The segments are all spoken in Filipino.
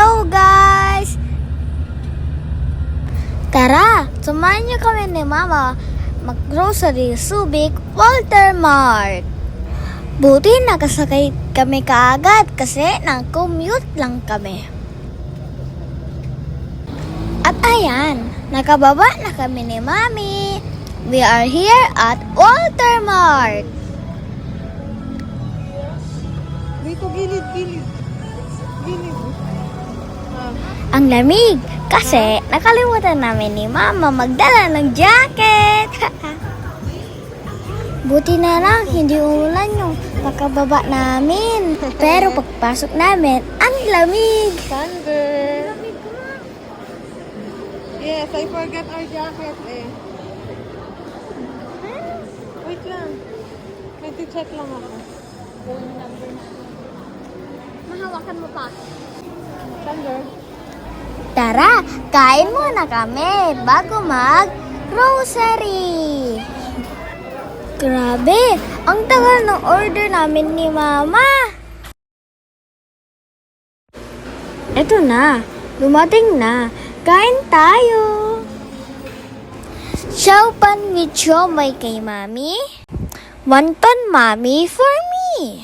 Hello guys! Tara, samahan niyo kami ni Mama mag-grocery Subic Walter Mart. Buti nakasakay kami kaagad kasi nang-commute lang kami. At ayan, nakababa na kami ni Mami. We are here at Walter Mart. Dito, gilid. Ang lamig kasi nakalimutan namin ni Mama magdala ng jacket. Buti na lang hindi umulan yung pagkababa namin. Pero pagpasok namin, ang lamig. Thunder. Yes, I forgot our jacket eh. Wait lang. May check lang ako. Mahawakan mo pa. Thunder. Tara, kain muna kami bago mag-grocery. Grabe, ang tagal ng order namin ni Mama. Eto na, dumating na. Kain tayo. Xiaopan with siomai kay Mami. Wonton Mami for me.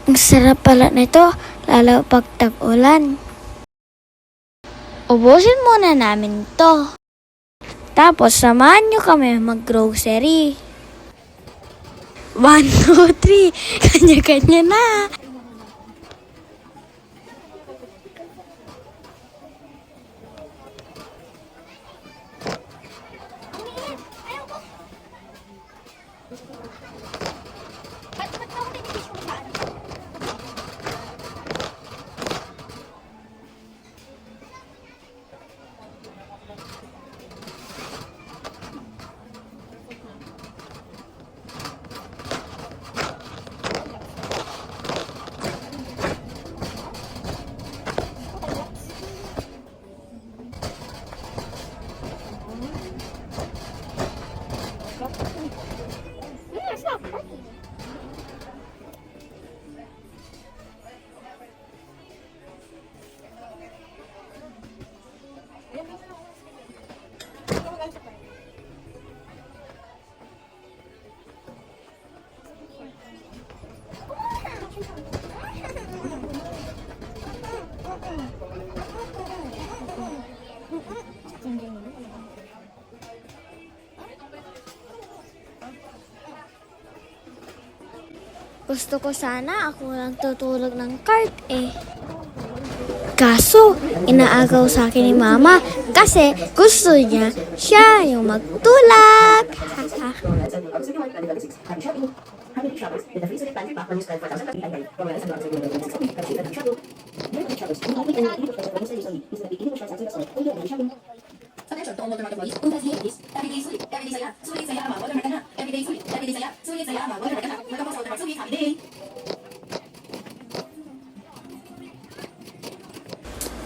Ang sarap pala nito, lalo pag tag-ulan. Ubusin muna namin to. Tapos samahan nyo kami mag-grocery. 1, 2, 3. Kanya-kanya na. Gusto ko sana ako lang tutulog ng cart eh. Kaso, inaagaw sa akin ni Mama kasi gusto niya siya yung magtulak.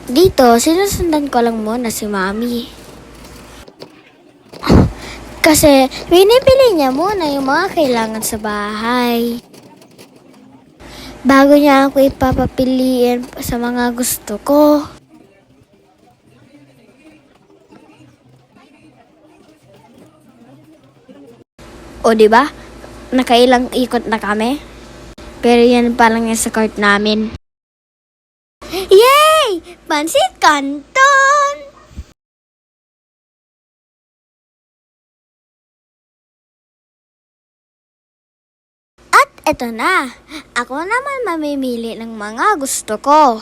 Dito, sinusundan ko lang muna si Mami. Kasi, binibili niya muna yung mga kailangan sa bahay. Bago niya ako ipapapiliin sa mga gusto ko. O, diba? Nakailang ikot na kami. Pero yan pa lang yung sa cart namin. Yay! Pansit Canton! At eto na, ako naman mamimili ng mga gusto ko.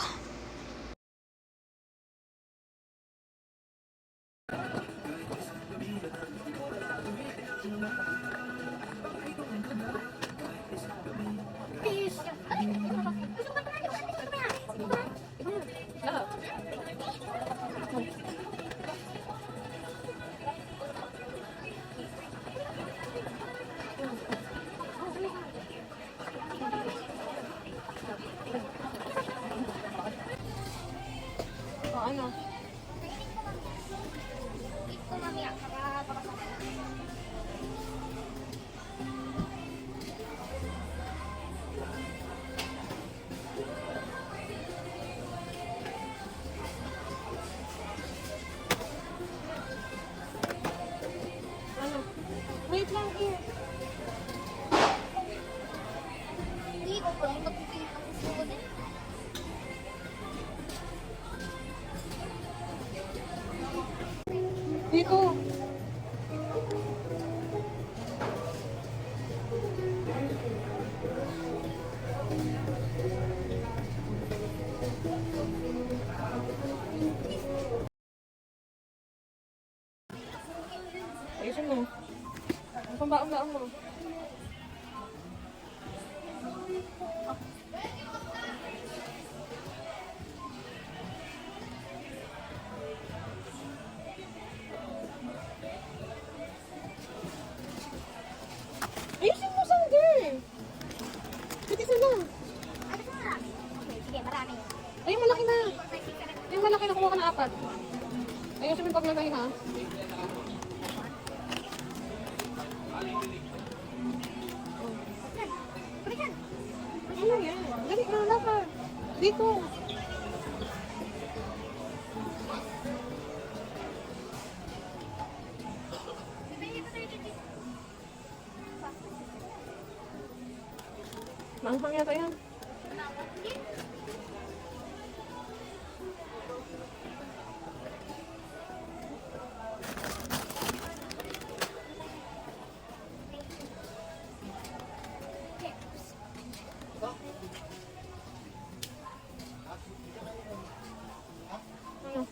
Dito. Ayusin mo. Ang pambaon-baon mo. Ayusin mo, Sander! Pwede sana. Sige, marami. Ay, malaki na. Yung malaki na kumuha ka ng 4. Ayusin mo yung paglagay, ha? Ano yan? Dali na, lakad. Dito. Maanghang yata yan. Ano?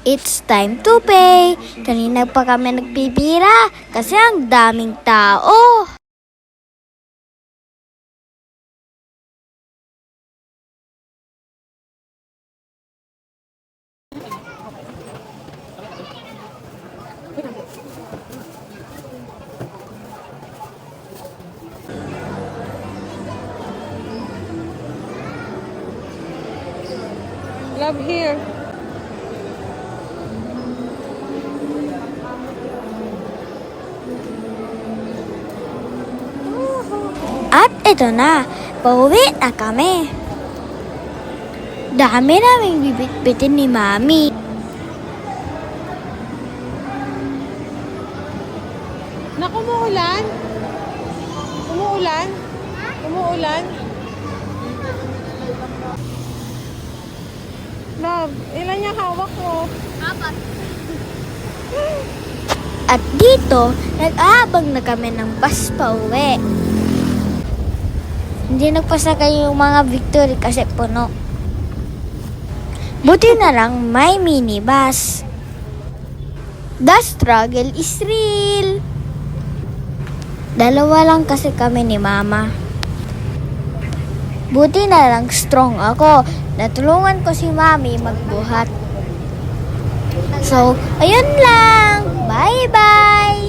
It's time to pay. Kanina pa kami nagpipira kasi ang daming tao. Love here. At ito na, pauwi na kami. Dami naming bibit-bitin ni Mami. Naku, umuulan? Umuulan? Umuulan? Love, ilan yung hawak mo? At dito, nag-aabang na kami ng bus pauwi. Hindi nagpasakay yung mga Victory kasi puno. Buti na lang may minibus. The struggle is real. Dalawa lang kasi kami ni Mama. Buti na lang strong ako. Natulungan ko si Mami magbuhat. So, ayun lang. Bye-bye!